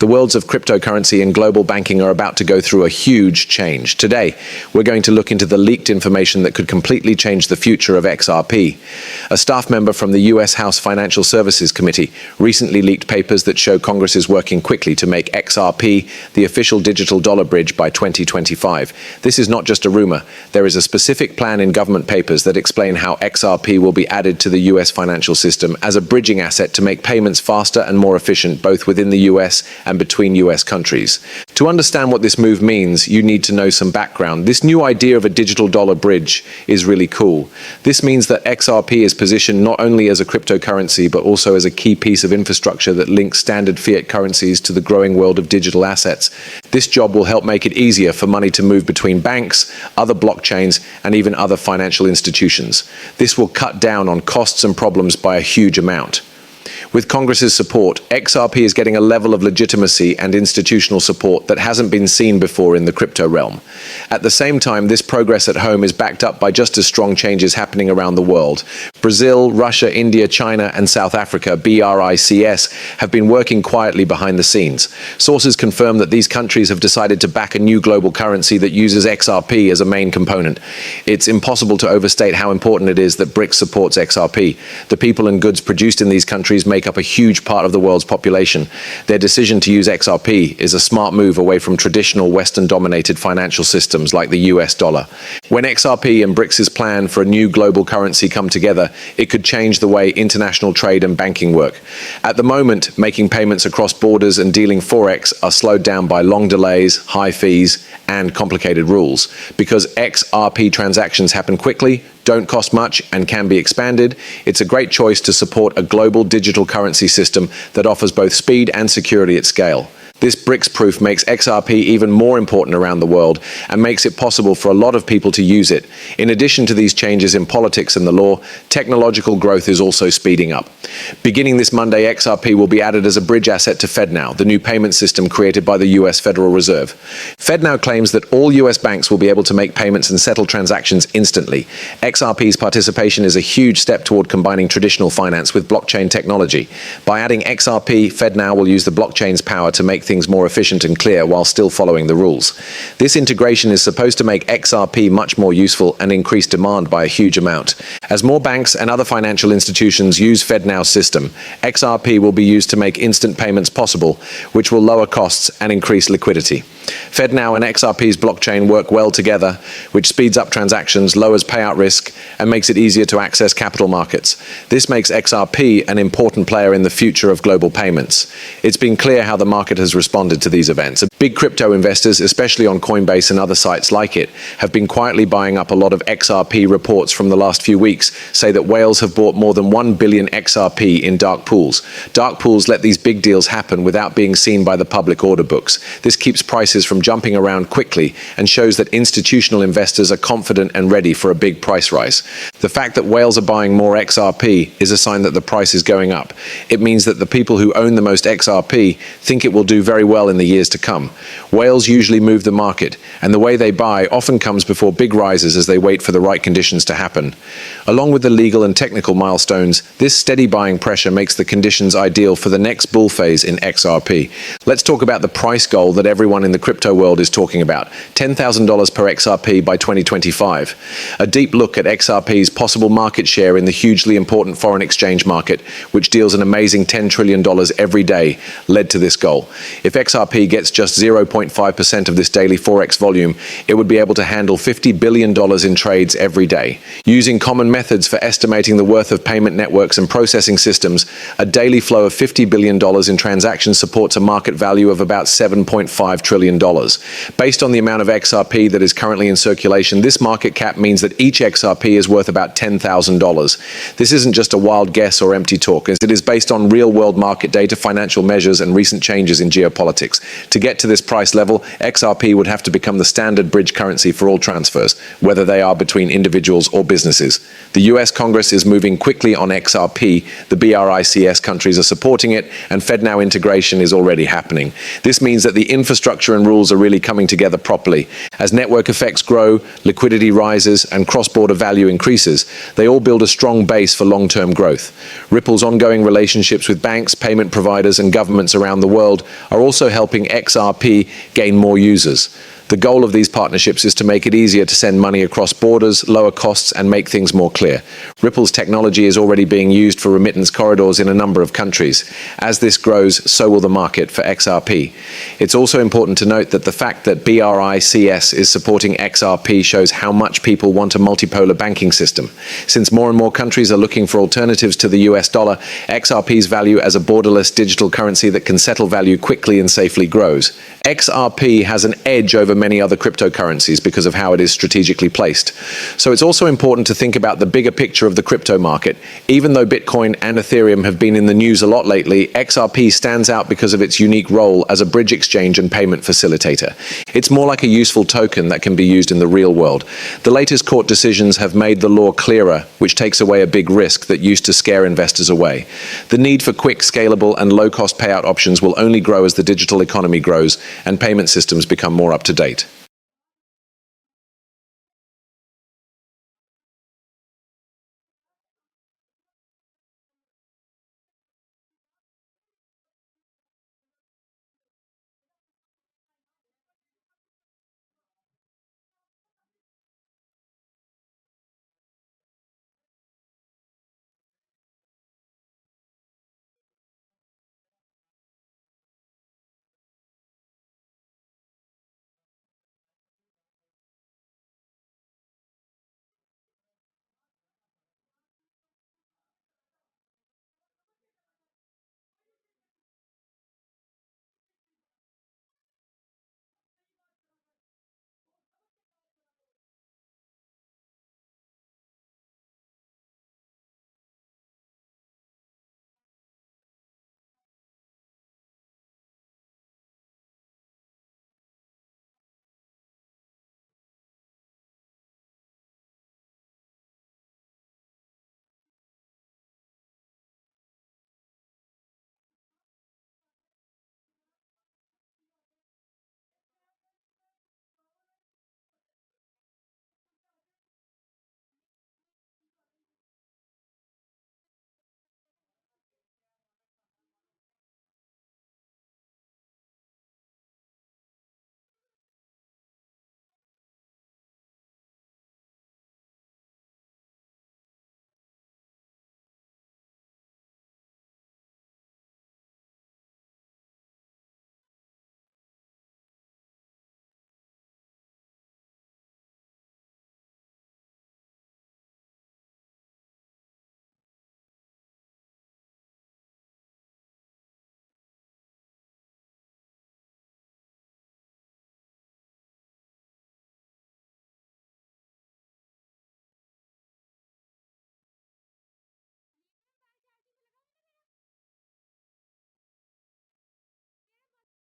The worlds of cryptocurrency and global banking are about to go through a huge change. Today, we're going to look into the leaked information that could completely change the future of XRP. A staff member from the US House Financial Services Committee recently leaked papers that show Congress is working quickly to make XRP the official digital dollar bridge by 2025. This is not just a rumor. There is a specific plan in government papers that explain how XRP will be added to the US financial system as a bridging asset to make payments faster and more efficient both within the US and between US countries. To understand what this move means, you need to know some background. This new idea of a digital dollar bridge is really cool. This means that XRP is positioned not only as a cryptocurrency, but also as a key piece of infrastructure that links standard fiat currencies to the growing world of digital assets. This job will help make it easier for money to move between banks, other blockchains, and even other financial institutions. This will cut down on costs and problems by a huge amount. With Congress's support, XRP is getting a level of legitimacy and institutional support that hasn't been seen before in the crypto realm. At the same time, this progress at home is backed up by just as strong changes happening around the world. Brazil, Russia, India, China, and South Africa, BRICS, have been working quietly behind the scenes. Sources confirm that these countries have decided to back a new global currency that uses XRP as a main component. It's impossible to overstate how important it is that BRICS supports XRP. The people and goods produced in these countries make up a huge part of the world's population. Their decision to use XRP is a smart move away from traditional Western-dominated financial systems like the US dollar. When XRP and BRICS' plan for a new global currency come together, it could change the way international trade and banking work. At the moment, making payments across borders and dealing forex are slowed down by long delays, high fees, and complicated rules. Because XRP transactions happen quickly, don't cost much, and can be expanded, it's a great choice to support a global digital currency system that offers both speed and security at scale. This BRICS proof makes XRP even more important around the world and makes it possible for a lot of people to use it. In addition to these changes in politics and the law, technological growth is also speeding up. Beginning this Monday, XRP will be added as a bridge asset to FedNow, the new payment system created by the US Federal Reserve. FedNow claims that all US banks will be able to make payments and settle transactions instantly. XRP's participation is a huge step toward combining traditional finance with blockchain technology. By adding XRP, FedNow will use the blockchain's power to make things more efficient and clear while still following the rules. This integration is supposed to make XRP much more useful and increase demand by a huge amount. As more banks and other financial institutions use FedNow's system, XRP will be used to make instant payments possible, which will lower costs and increase liquidity. FedNow and XRP's blockchain work well together, which speeds up transactions, lowers payout risk, and makes it easier to access capital markets. This makes XRP an important player in the future of global payments. It's been clear how the market has responded to these events. Big crypto investors, especially on Coinbase and other sites like it, have been quietly buying up a lot of XRP. Reports from the last few weeks say that whales have bought more than 1 billion XRP in dark pools. Dark pools let these big deals happen without being seen by the public order books. This keeps prices from jumping around quickly and shows that institutional investors are confident and ready for a big price rise. The fact that whales are buying more XRP is a sign that the price is going up. It means that the people who own the most XRP think it will do very well in the years to come. Whales usually move the market, and the way they buy often comes before big rises as they wait for the right conditions to happen. Along with the legal and technical milestones, this steady buying pressure makes the conditions ideal for the next bull phase in XRP. Let's talk about the price goal that everyone in the crypto world is talking about, $10,000 per XRP by 2025. A deep look at XRP's possible market share in the hugely important foreign exchange market, which deals an amazing $10 trillion every day, led to this goal. If XRP gets just 0.5% of this daily forex volume, it would be able to handle $50 billion in trades every day. Using common methods for estimating the worth of payment networks and processing systems, a daily flow of $50 billion in transactions supports a market value of about $7.5 trillion. Based on the amount of XRP that is currently in circulation, this market cap means that each XRP is worth about $10,000. This isn't just a wild guess or empty talk. It is based on real-world market data, financial measures, and recent changes in geopolitics. To get to this price level, XRP would have to become the standard bridge currency for all transfers, whether they are between individuals or businesses. The US Congress is moving quickly on XRP the BRICS countries are supporting it, and FedNow integration is already happening. This means that the infrastructure and rules are really coming together properly. As network effects grow, liquidity rises, and cross-border value increases, they all build a strong base for long-term growth. Ripple's ongoing relationships with banks, payment providers, and governments around the world are also helping XRP gain more users. The goal of these partnerships is to make it easier to send money across borders, lower costs, and make things more clear. Ripple's technology is already being used for remittance corridors in a number of countries. As this grows, so will the market for XRP. It's also important to note that the fact that BRICS is supporting XRP shows how much people want a multipolar banking system. Since more and more countries are looking for alternatives to the US dollar, XRP's value as a borderless digital currency that can settle value quickly and safely grows. XRP has an edge over many other cryptocurrencies because of how it is strategically placed. So it's also important to think about the bigger picture of the crypto market. Even though Bitcoin and Ethereum have been in the news a lot lately, XRP stands out because of its unique role as a bridge exchange and payment facilitator. It's more like a useful token that can be used in the real world. The latest court decisions have made the law clearer, which takes away a big risk that used to scare investors away. The need for quick, scalable, and low-cost payout options will only grow as the digital economy grows and payment systems become more up to date.